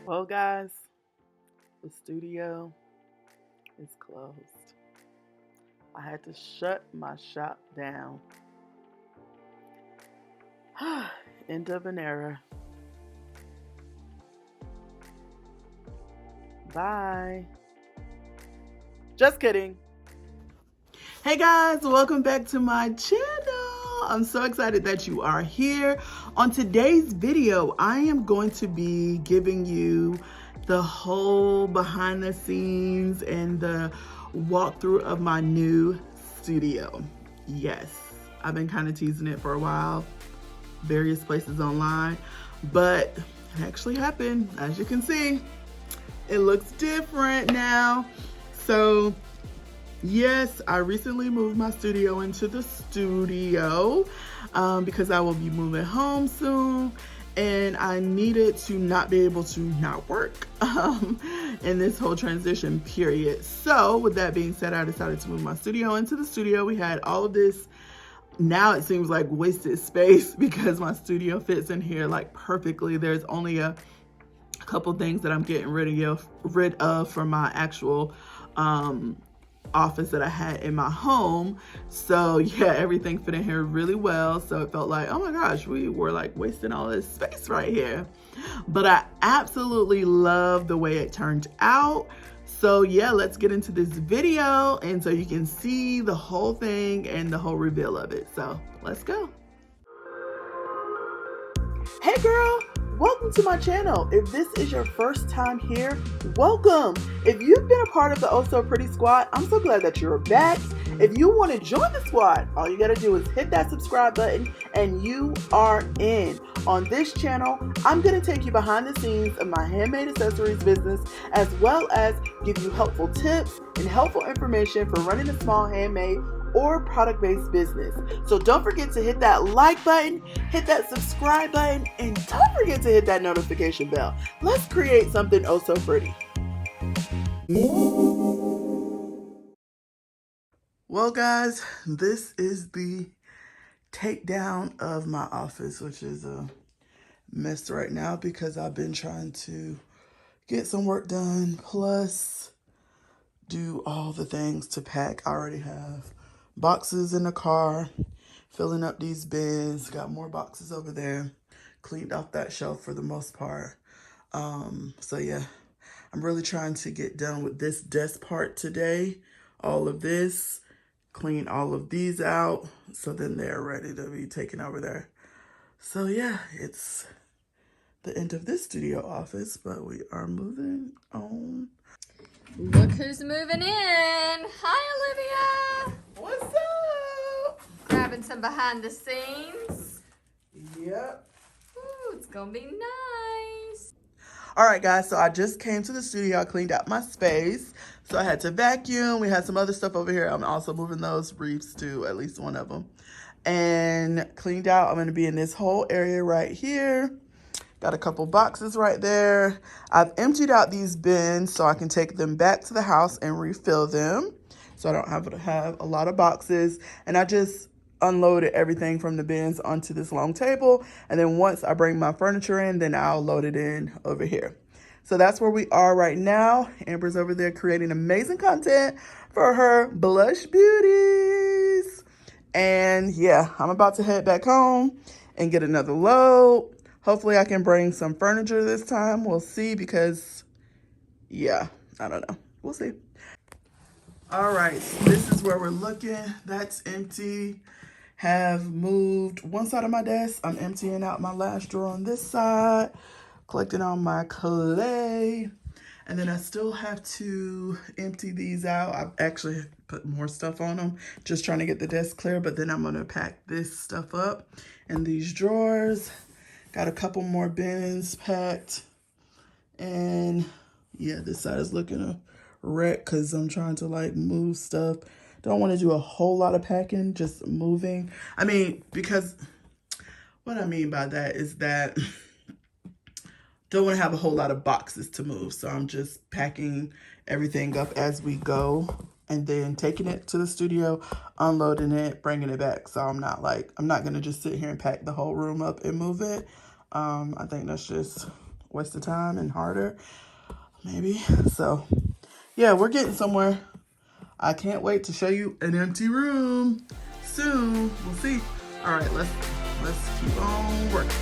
Well, guys, the studio is closed. I had to shut my shop down. End of an era. Bye. Just kidding. Hey guys, welcome back to my channel. I'm so excited that you are here. On today's video, I am going to be giving you the whole behind the scenes and the walkthrough of my new studio. Yes, I've been kind of teasing it for a while, various places online, but it actually happened. As you can see, it looks different now. So yes, I recently moved my studio into the studio because I will be moving home soon, and I needed to not be able to not work in this whole transition period. So with that being said, I decided to move my studio into the studio. We had all of this, now it seems like wasted space because my studio fits in here like perfectly. There's only a couple things that I'm getting rid of from my actual office that I had in my home. So yeah, everything fit in here really well. So it felt like, oh my gosh, we were like wasting all this space right here. But I absolutely love the way it turned out. So yeah, let's get into this video, and so you can see the whole thing and the whole reveal of it. So let's go. Hey girl, welcome to my channel. If this is your first time here, welcome. If you've been a part of the Oh So Pretty squad, I'm so glad that you're back. If you want to join the squad, all you gotta do is hit that subscribe button and you are in. On this channel, I'm gonna take you behind the scenes of my handmade accessories business, as well as give you helpful tips and helpful information for running a small handmade or product-based business. So don't forget to hit that like button, hit that subscribe button, and don't forget to hit that notification bell. Let's create something oh so pretty. Well guys, this is the takedown of my office, which is a mess right now because I've been trying to get some work done, plus do all the things to pack. I already have boxes in the car, filling up these bins, got more boxes over there, cleaned off that shelf for the most part. So yeah, I'm really trying to get done with this desk part today, all of this, clean all of these out, so then they're ready to be taken over there. So yeah, it's the end of this studio office, but we are moving on. Look who's moving in. Hi, Olivia. What's up? Grabbing some behind the scenes. Yep. Ooh, it's gonna be nice. All right, guys, so I just came to the studio. I cleaned out my space. So I had to vacuum. We had some other stuff over here. I'm also moving those wreaths to at least one of them. And cleaned out. I'm going to be in this whole area right here. Got a couple boxes right there. I've emptied out these bins so I can take them back to the house and refill them, so I don't have to have a lot of boxes. And I just unloaded everything from the bins onto this long table. And then once I bring my furniture in, then I'll load it in over here. So that's where we are right now. Amber's over there creating amazing content for her blush beauties. And yeah, I'm about to head back home and get another load. Hopefully I can bring some furniture this time. We'll see, because yeah, I don't know. We'll see. All right, so this is where we're looking. That's empty. Have moved one side of my desk. I'm emptying out my last drawer on this side, collecting all my clay. And then I still have to empty these out. I've actually put more stuff on them, just trying to get the desk clear, but then I'm gonna pack this stuff up in these drawers. Got a couple more bins packed. And yeah, this side is looking a wreck because I'm trying to like move stuff. Don't want to do a whole lot of packing, just moving. I mean, because what I mean by that is that don't want to have a whole lot of boxes to move. So I'm just packing everything up as we go and then taking it to the studio, unloading it, bringing it back. So I'm not going to just sit here and pack the whole room up and move it. I think that's just waste of time and harder, maybe. So yeah, we're getting somewhere. I can't wait to show you an empty room soon. We'll see. All right, let's keep on working.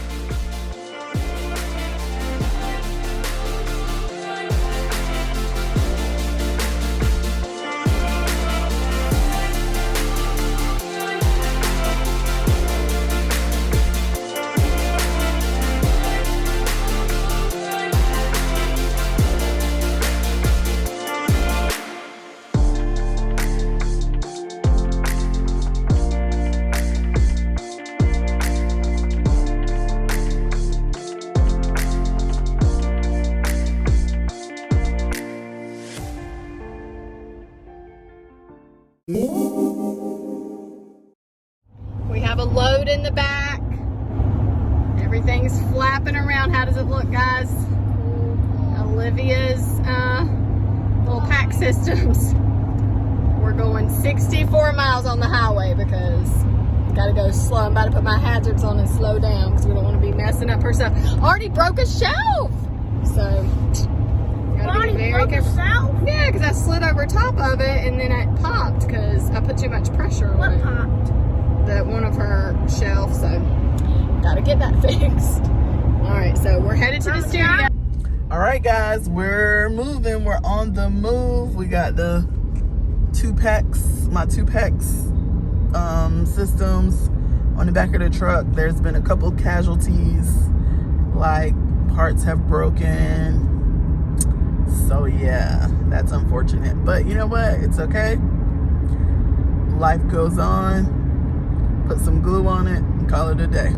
We have a load in the back. Everything's flapping around. How does it look, guys? Olivia's little pack systems. We're going 64 miles on the highway because gotta go slow. I'm about to put my hazards on and slow down because we don't want to be messing up her stuff. Already broke a shelf. So gotta be very careful. Yeah, because I slid over top of it and then it popped because I put too much pressure on it. What popped? That one of her shelves, so gotta get that fixed. All right, so we're headed to the studio. All right, guys, we're moving. We're on the move. We got the my two packs systems on the back of the truck. There's been a couple casualties, like parts have broken. So yeah, that's unfortunate. But you know what? It's okay. Life goes on. Put some glue on it and call it a day.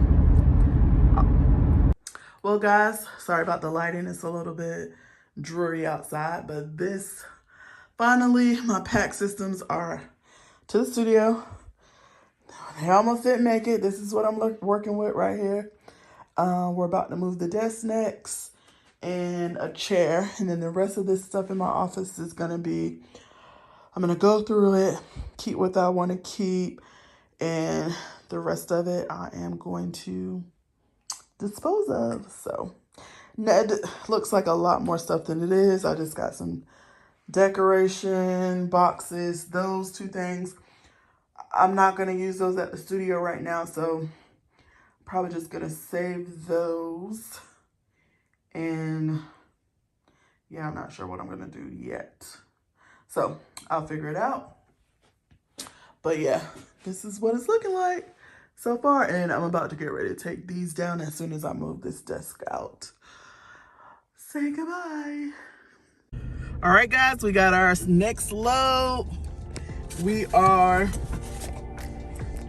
Well, guys, sorry about the lighting. It's a little bit dreary outside, but finally, my pack systems are to the studio. They almost didn't make it. This is what I'm working with right here. We're about to move the desk next and a chair. And then the rest of this stuff in my office is going to be, I'm going to go through it, keep what I want to keep, and the rest of it I am going to dispose of. So it looks like a lot more stuff than it is. I just got some decoration boxes, those two things. I'm not going to use those at the studio right now, so probably just going to save those. And yeah, I'm not sure what I'm going to do yet. So I'll figure it out. But yeah, this is what it's looking like so far. And I'm about to get ready to take these down as soon as I move this desk out. Say goodbye. All right, guys, we got our next load. We are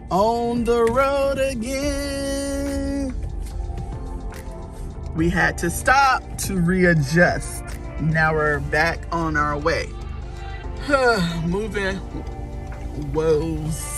on the road again. We had to stop to readjust. Now we're back on our way. Moving woes.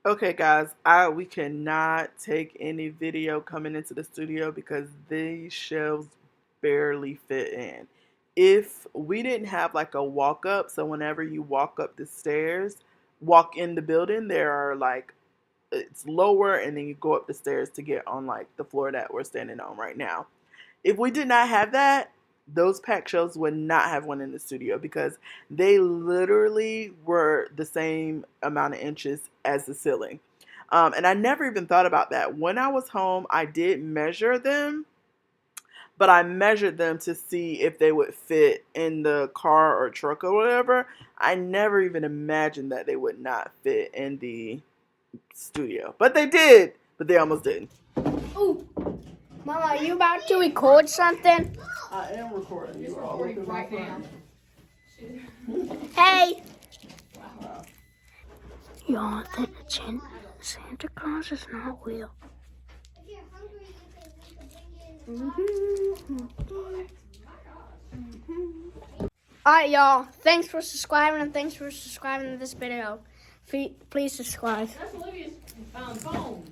Okay, guys, we cannot take any video coming into the studio because these shelves barely fit in. If we didn't have like a walk up, so whenever you walk up the stairs, walk in the building, there are like, it's lower and then you go up the stairs to get on like the floor that we're standing on right now. If we did not have that, those pack shelves would not have one in the studio because they literally were the same amount of inches as the ceiling. And I never even thought about that. When I was home, I did measure them, but I measured them to see if they would fit in the car or truck or whatever. I never even imagined that they would not fit in the studio. But they did, but they almost didn't. Ooh. Mama, are you about to record something? I am recording. You are recording right now. Hey! Wow. Y'all think Santa Claus is not real? Alright, y'all. Thanks for subscribing and thanks for subscribing to this video. Please subscribe. That's Olivia's phone.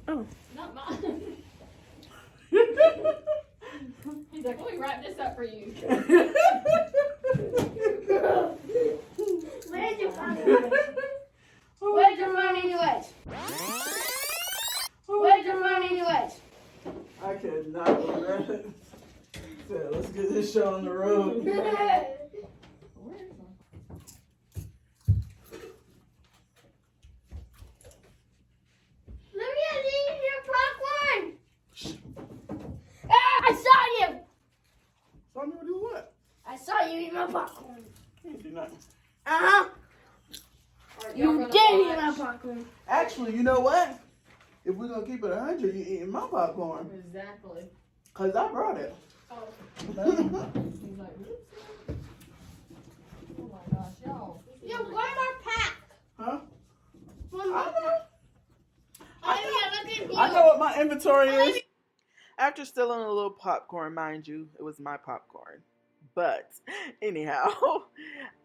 Oh. Not mine. He's like, let me wrap this up for you. Where's your phone anyways? Where's your phone anyways? Where's your phone anyways? I cannot believe it. So let's get this show on the road. I saw you! Saw me do what? I saw you eat my popcorn. You didn't do nothing. Uh-huh. You did eat my popcorn. Actually, you know what? If we're going to keep it 100, you eating my popcorn. Exactly. Because I brought it. Oh. He's like, whoops. Oh my gosh, y'all. Yo, one more pack. Huh? One more. I know what my inventory is. After stealing a little popcorn, mind you, it was my popcorn. But anyhow,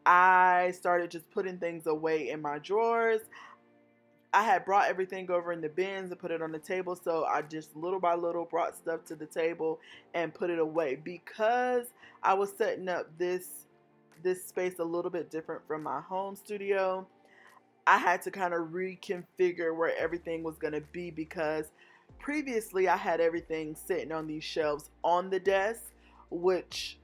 I started just putting things away in my drawers. I had brought everything over in the bins and put it on the table. So I just little by little brought stuff to the table and put it away. Because I was setting up this space a little bit different from my home studio, I had to kind of reconfigure where everything was going to be, because previously I had everything sitting on these shelves on the desk, which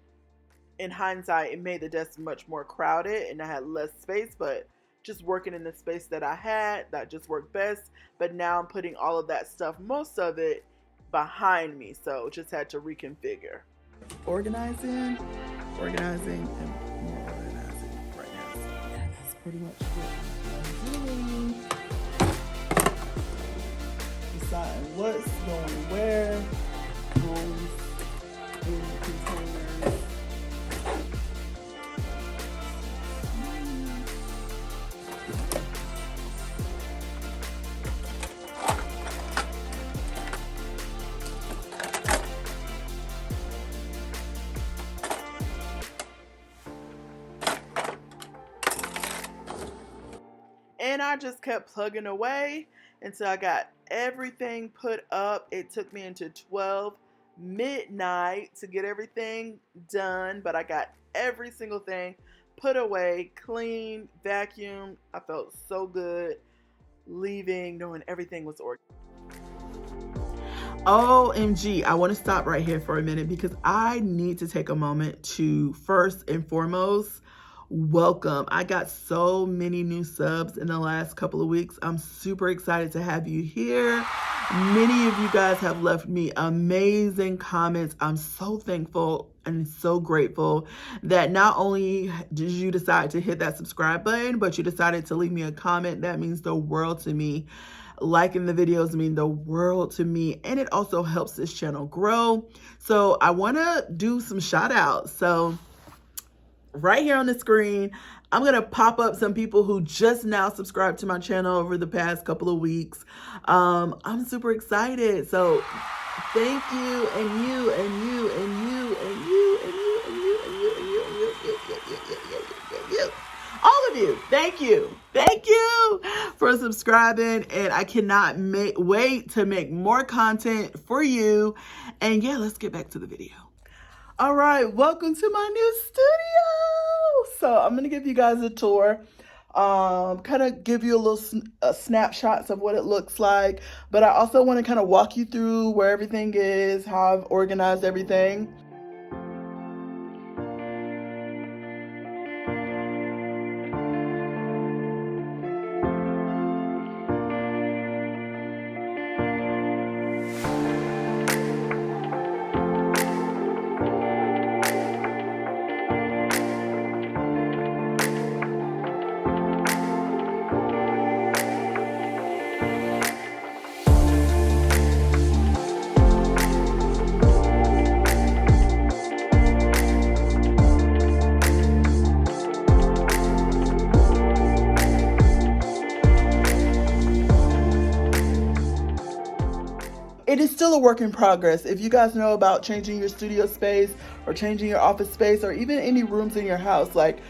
in hindsight, it made the desk much more crowded and I had less space, but just working in the space that I had, that just worked best. But now I'm putting all of that stuff, most of it, behind me. So just had to reconfigure. Organizing, and more organizing right now. So yeah, that's pretty much what I'm doing. Deciding what's going where, goes in containers. And I just kept plugging away until I got everything put up. It took me into 12 midnight to get everything done, but I got every single thing put away, clean, vacuumed. I felt so good leaving, knowing everything was organized. OMG, I want to stop right here for a minute because I need to take a moment to first and foremost welcome. I got so many new subs in the last couple of weeks. I'm super excited to have you here. Many of you guys have left me amazing comments. I'm so thankful and so grateful that not only did you decide to hit that subscribe button, but you decided to leave me a comment. That means the world to me. Liking the videos mean the world to me, and it also helps this channel grow. So I want to do some shout outs. So right here on the screen, I'm going to pop up some people who just now subscribed to my channel over the past couple of weeks. I'm super excited. So thank you, and you, and you, and you, and you, and you, and you, and you, and you, and you. All of you, thank you. Thank you for subscribing, and I cannot wait to make more content for you. And yeah, let's get back to the video. All right, welcome to my new studio. So I'm gonna give you guys a tour, kind of give you a little snapshots of what it looks like, but I also want to kind of walk you through where everything is, how I've organized everything. still a work in progress. If you guys know about changing your studio space or changing your office space or even any rooms in your house, like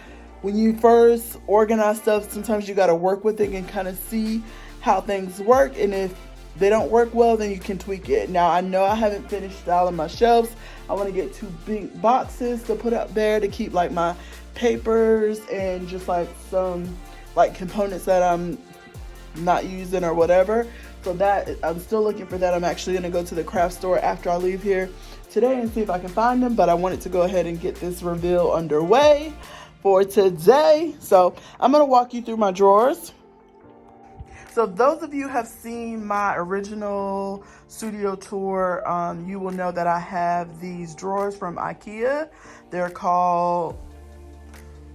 when you first organize stuff, sometimes you got to work with it and kind of see how things work. And if they don't work well, then you can tweak it. Now, I know I haven't finished styling my shelves. I want to get 2 big boxes to put up there to keep like my papers and just like some like components that I'm not using or whatever. So that I'm still looking for that. I'm actually going to go to the craft store after I leave here today and see if I can find them. But I wanted to go ahead and get this reveal underway for today. So I'm going to walk you through my drawers. So those of you who have seen my original studio tour, you will know that I have these drawers from IKEA. They're called,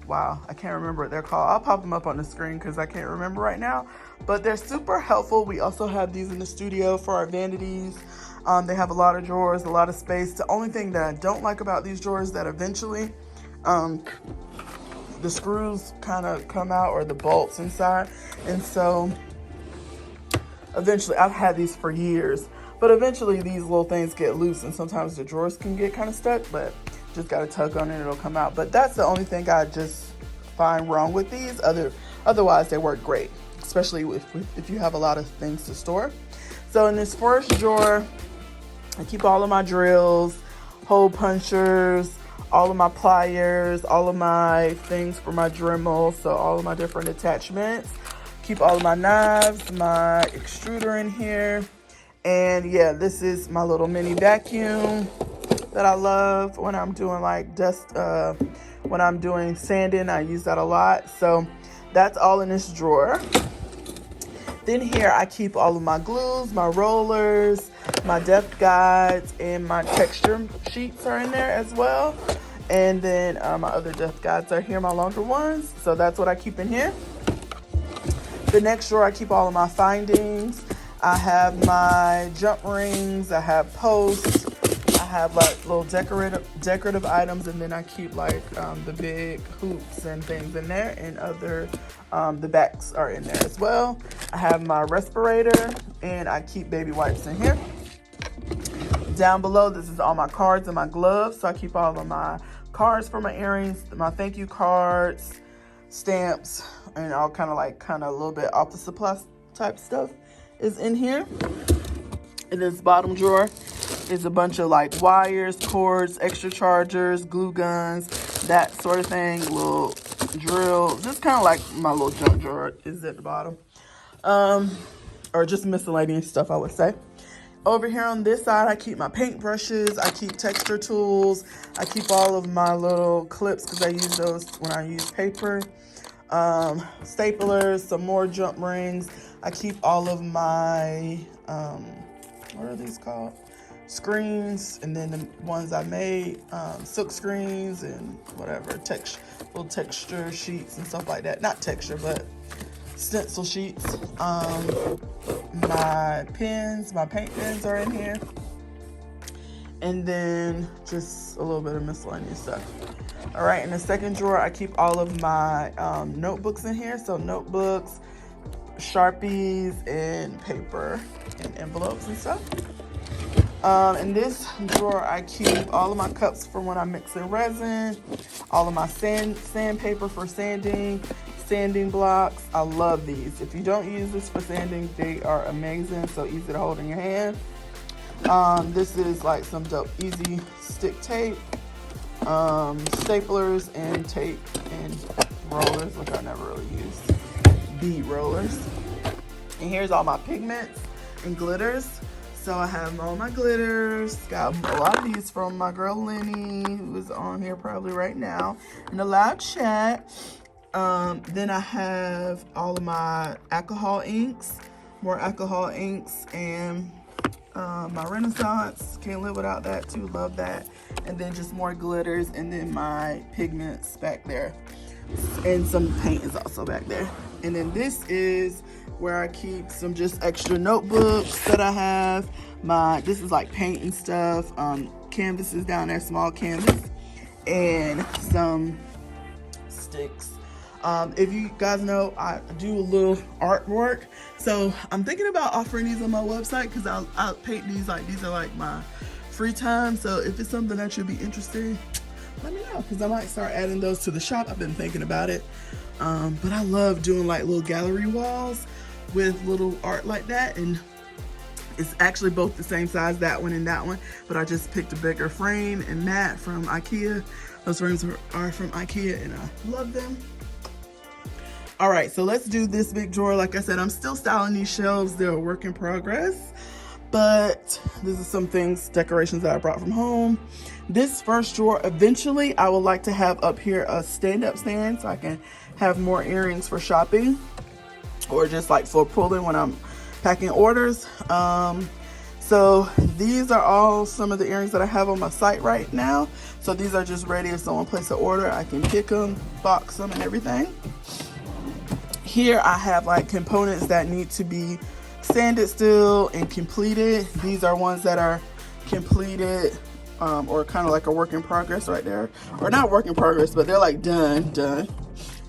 wow, I can't remember what they're called. I'll pop them up on the screen because I can't remember right now. But they're super helpful. We also have these in the studio for our vanities. They have a lot of drawers, a lot of space. The only thing that I don't like about these drawers is that eventually the screws kind of come out, or the bolts inside. And so eventually, I've had these for years, but eventually these little things get loose and sometimes the drawers can get kind of stuck, but just got to tug on it and it'll come out. But that's the only thing I just find wrong with these. Otherwise, they work great, especially if you have a lot of things to store. So in this first drawer, I keep all of my drills, hole punchers, all of my pliers, all of my things for my Dremel, so all of my different attachments. Keep all of my knives, my extruder in here. And yeah, this is my little mini vacuum that I love when I'm doing like dust, when I'm doing sanding, I use that a lot. So that's all in this drawer. Then here I keep all of my glues, my rollers, my depth guides, and my texture sheets are in there as well. And then my other depth guides are here, my longer ones. So that's what I keep in here. The next drawer, I keep all of my findings. I have my jump rings, I have posts, I have like little decorative items, and then I keep like the big hoops and things in there, and other, the backs are in there as well. I have my respirator, and I keep baby wipes in here. Down below, this is all my cards and my gloves. So I keep all of my cards for my earrings, my thank you cards, stamps, and all kind of a little bit off the supply type stuff is in here. In this bottom drawer is a bunch of like wires, cords, extra chargers, glue guns, that sort of thing, little drill, just kind of like my little junk drawer is at the bottom. Or just miscellaneous stuff, I would say. Over here on this side, I keep my paint brushes, I keep texture tools, I keep all of my little clips because I use those when I use paper. Staplers, some more jump rings. I keep all of my, what are these called? Screens, and then the ones I made, silk screens and whatever, little texture sheets and stuff like that. Not texture, but stencil sheets. My pens, my paint pens are in here. And then just a little bit of miscellaneous stuff. All right, in the second drawer, I keep all of my notebooks in here. So notebooks, Sharpies, and paper, and envelopes and stuff. In this drawer, I keep all of my cups for when I'm mixing resin, all of my sandpaper for sanding, sanding blocks. I love these. If you don't use this for sanding, they are amazing, so easy to hold in your hand. This is like some dope easy stick tape, staplers, and tape, and rollers, which I never really use, bead rollers. And here's all my pigments and glitters. So I have all my glitters, got a lot of these from my girl Lenny, who is on here probably right now in the live chat. Then I have all of my alcohol inks, more alcohol inks, and my Renaissance, can't live without that too, love that. And then just more glitters, and then my pigments back there. And some paint is also back there. And then this is where I keep some just extra notebooks that I have. This is like paint and stuff, canvases down there, small canvas, and some sticks. If you guys know, I do a little artwork, so I'm thinking about offering these on my website because I'll paint these are like my free time. So if it's something that you'd be interested in, let me know, because I might start adding those to the shop. I've been thinking about it, but I love doing like little gallery walls with little art like that, and it's actually both the same size, that one and that one, but I just picked a bigger frame and mat from IKEA. Those frames are from IKEA and I love them. All right, so let's do this big drawer. Like I said, I'm still styling these shelves. They're a work in progress, but this is some things, decorations that I brought from home. This first drawer, eventually I would like to have up here a stand-up stand so I can have more earrings for shopping or just like for pulling when I'm packing orders. So these are all some of the earrings that I have on my site right now. So these are just ready. If someone places an order, I can pick them, box them and everything. Here I have like components that need to be sanded still and completed. These are ones that are completed or kind of like a work in progress right there. Or not work in progress, but they're like done,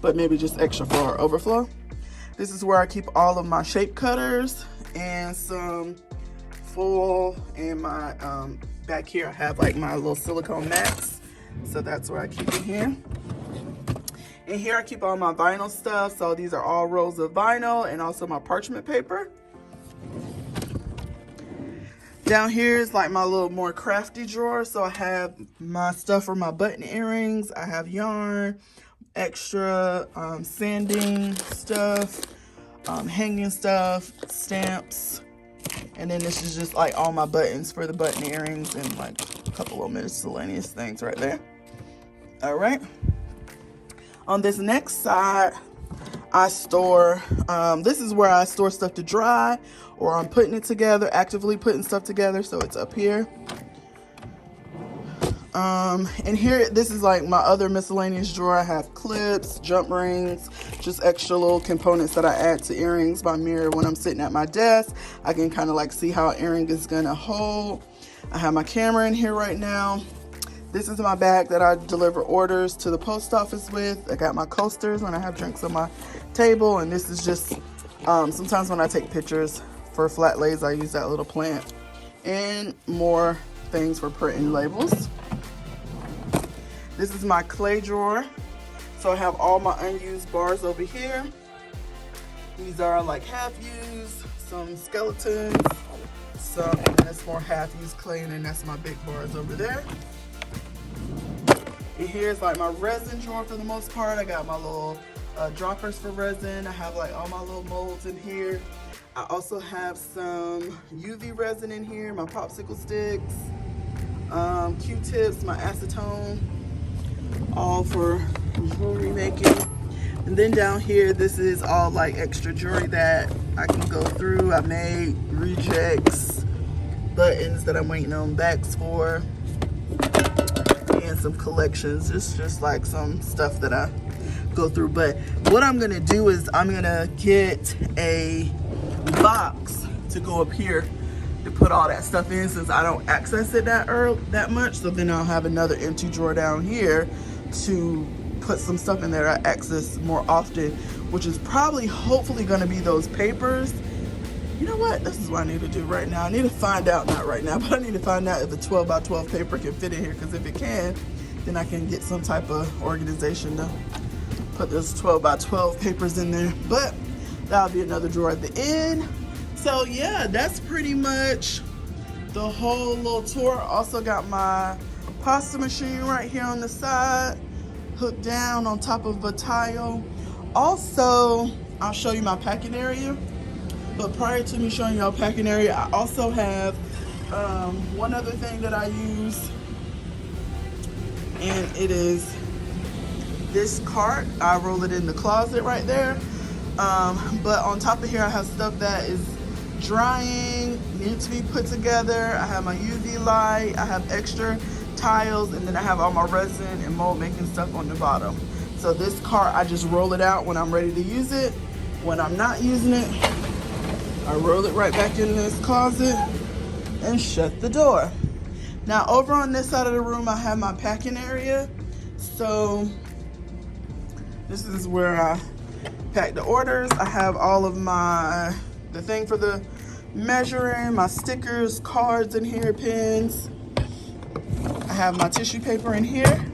but maybe just extra for overflow. This is where I keep all of my shape cutters and some foil, and my back here I have like my little silicone mats. So that's where I keep it here. And here I keep all my vinyl stuff. So these are all rolls of vinyl and also my parchment paper. Down here is like my little more crafty drawer. So I have my stuff for my button earrings. I have yarn, extra sanding stuff, hanging stuff, stamps. And then this is just like all my buttons for the button earrings and like a couple of miscellaneous things right there. All right. On this next side, I store, this is where I store stuff to dry, or I'm putting it together, actively putting stuff together, so it's up here. And here, this is like my other miscellaneous drawer. I have clips, jump rings, just extra little components that I add to earrings by mirror. When I'm sitting at my desk, I can kind of like see how an earring is gonna hold. I have my camera in here right now. This is my bag that I deliver orders to the post office with. I got my coasters when I have drinks on my table, and this is just, sometimes when I take pictures for flat lays, I use that little plant. And more things for printing labels. This is my clay drawer. So I have all my unused bars over here. These are like half used, some skeletons, some, and that's more half used clay, and then that's my big bars over there. And here's like my resin drawer for the most part. I got my little droppers for resin. I have like all my little molds in here. I also have some UV resin in here, my popsicle sticks, Q-tips, my acetone, all for jewelry making. And then down here, this is all like extra jewelry that I can go through. I made rejects, buttons that I'm waiting on backs for, and some collections. It's just like some stuff that I go through. But what I'm gonna do is I'm gonna get a box to go up here to put all that stuff in, since I don't access it that much. So then I'll have another empty drawer down here to put some stuff in there I access more often, which is probably hopefully gonna be those papers. You know what? This is what I need to do right now. I need to find out, not right now, but I need to find out if the 12 by 12 paper can fit in here, because if it can, then I can get some type of organization to put those 12 by 12 papers in there. But that'll be another drawer at the end. So yeah, that's pretty much the whole little tour. Also got my pasta machine right here on the side, hooked down on top of a tile. Also, I'll show you my packing area. But prior to me showing y'all packing area, I also have one other thing that I use, and it is this cart. I roll it in the closet right there. But on top of here, I have stuff that is drying, needs to be put together. I have my UV light, I have extra tiles, and then I have all my resin and mold making stuff on the bottom. So this cart, I just roll it out when I'm ready to use it. When I'm not using it, I roll it right back in this closet and shut the door. Now over on this side of the room, I have my packing area. So This is where I pack the orders. I have all of the thing for the measuring, my stickers, cards in here, pins. I have my tissue paper in here.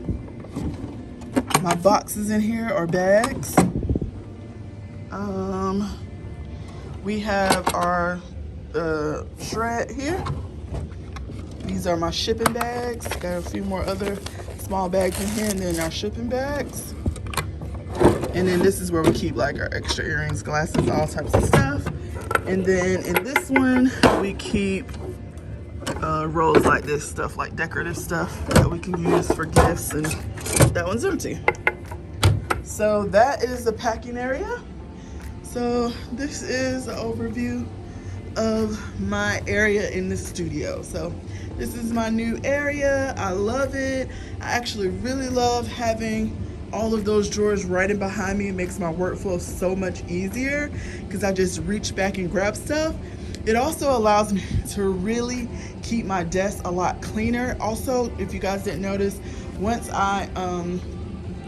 My boxes in here or bags. We have our shred here. These are my shipping bags. Got a few more other small bags in here, and then our shipping bags. And then this is where we keep like our extra earrings, glasses, all types of stuff. And then in this one, we keep rolls like this, stuff like decorative stuff that we can use for gifts, and that one's empty. So that is the packing area. So this is an overview of my area in the studio. So this is my new area. I love it. I actually really love having all of those drawers right in behind me. It makes my workflow so much easier because I just reach back and grab stuff. It also allows me to really keep my desk a lot cleaner. Also, if you guys didn't notice, once I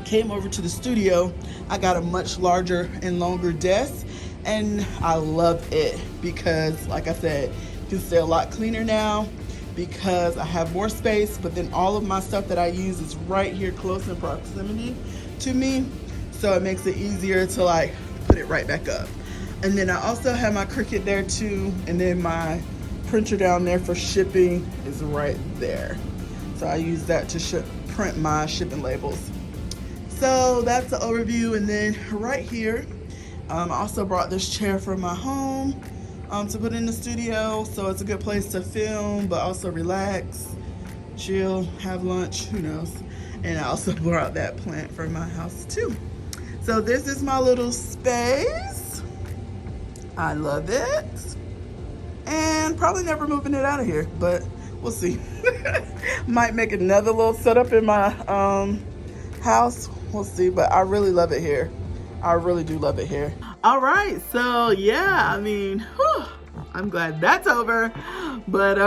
came over to the studio, I got a much larger and longer desk, and I love it because, like I said, you can stay a lot cleaner now because I have more space, but then all of my stuff that I use is right here close in proximity to me, so it makes it easier to like put it right back up. And then I also have my Cricut there too, and then my printer down there for shipping is right there, so I use that to print my shipping labels. So that's the overview. And then right here, I also brought this chair from my home to put in the studio, so it's a good place to film but also relax, chill, have lunch, who knows. And I also brought that plant from my house too. So this is my little space. I love it, and probably never moving it out of here, but we'll see. Might make another little setup in my house, we'll see, but I really love it here. I really do love it here. All right, so yeah, I mean, whew, I'm glad that's over, but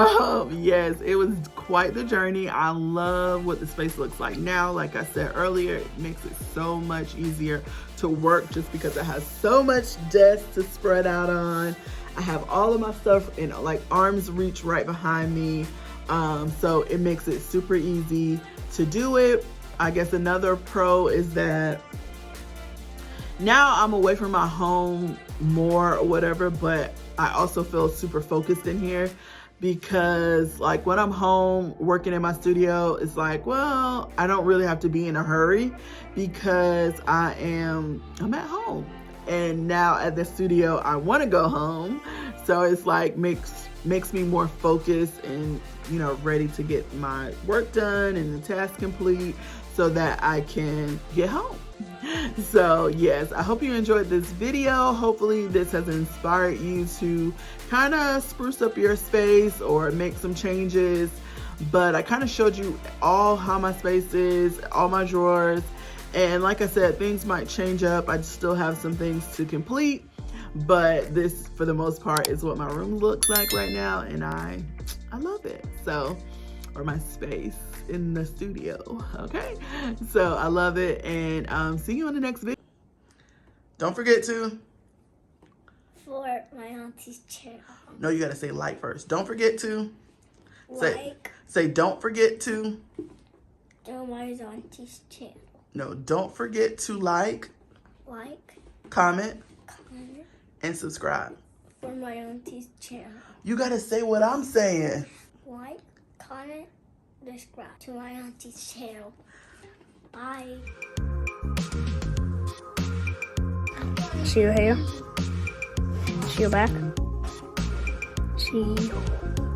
yes, it was quite the journey. I love what the space looks like now. Like I said earlier, it makes it so much easier to work just because it has so much desk to spread out on. I have all of my stuff in like arm's reach right behind me, so it makes it super easy to do it. I guess another pro is that now I'm away from my home more or whatever, but I also feel super focused in here because like when I'm home working in my studio, it's like, well, I don't really have to be in a hurry because I'm at home. And now at the studio, I want to go home. So it's like makes me more focused and, you know, ready to get my work done and the task complete so that I can get home. So yes, I hope you enjoyed this video. Hopefully this has inspired you to kind of spruce up your space or make some changes. But I kind of showed you all how my space is, all my drawers. And like I said, things might change up. I still have some things to complete, but this for the most part is what my room looks like right now, and I love it. So, or my space in the studio, okay? So I love it, and see you on the next video. Don't forget to For my auntie's channel. No, you gotta say like first. Don't forget to Like. Say don't forget to My auntie's channel. No, don't forget to like, Comment. and subscribe. For my auntie's channel. You gotta say what I'm saying. Like, comment, subscribe to my auntie's channel. Bye. See you here. See you back. See you.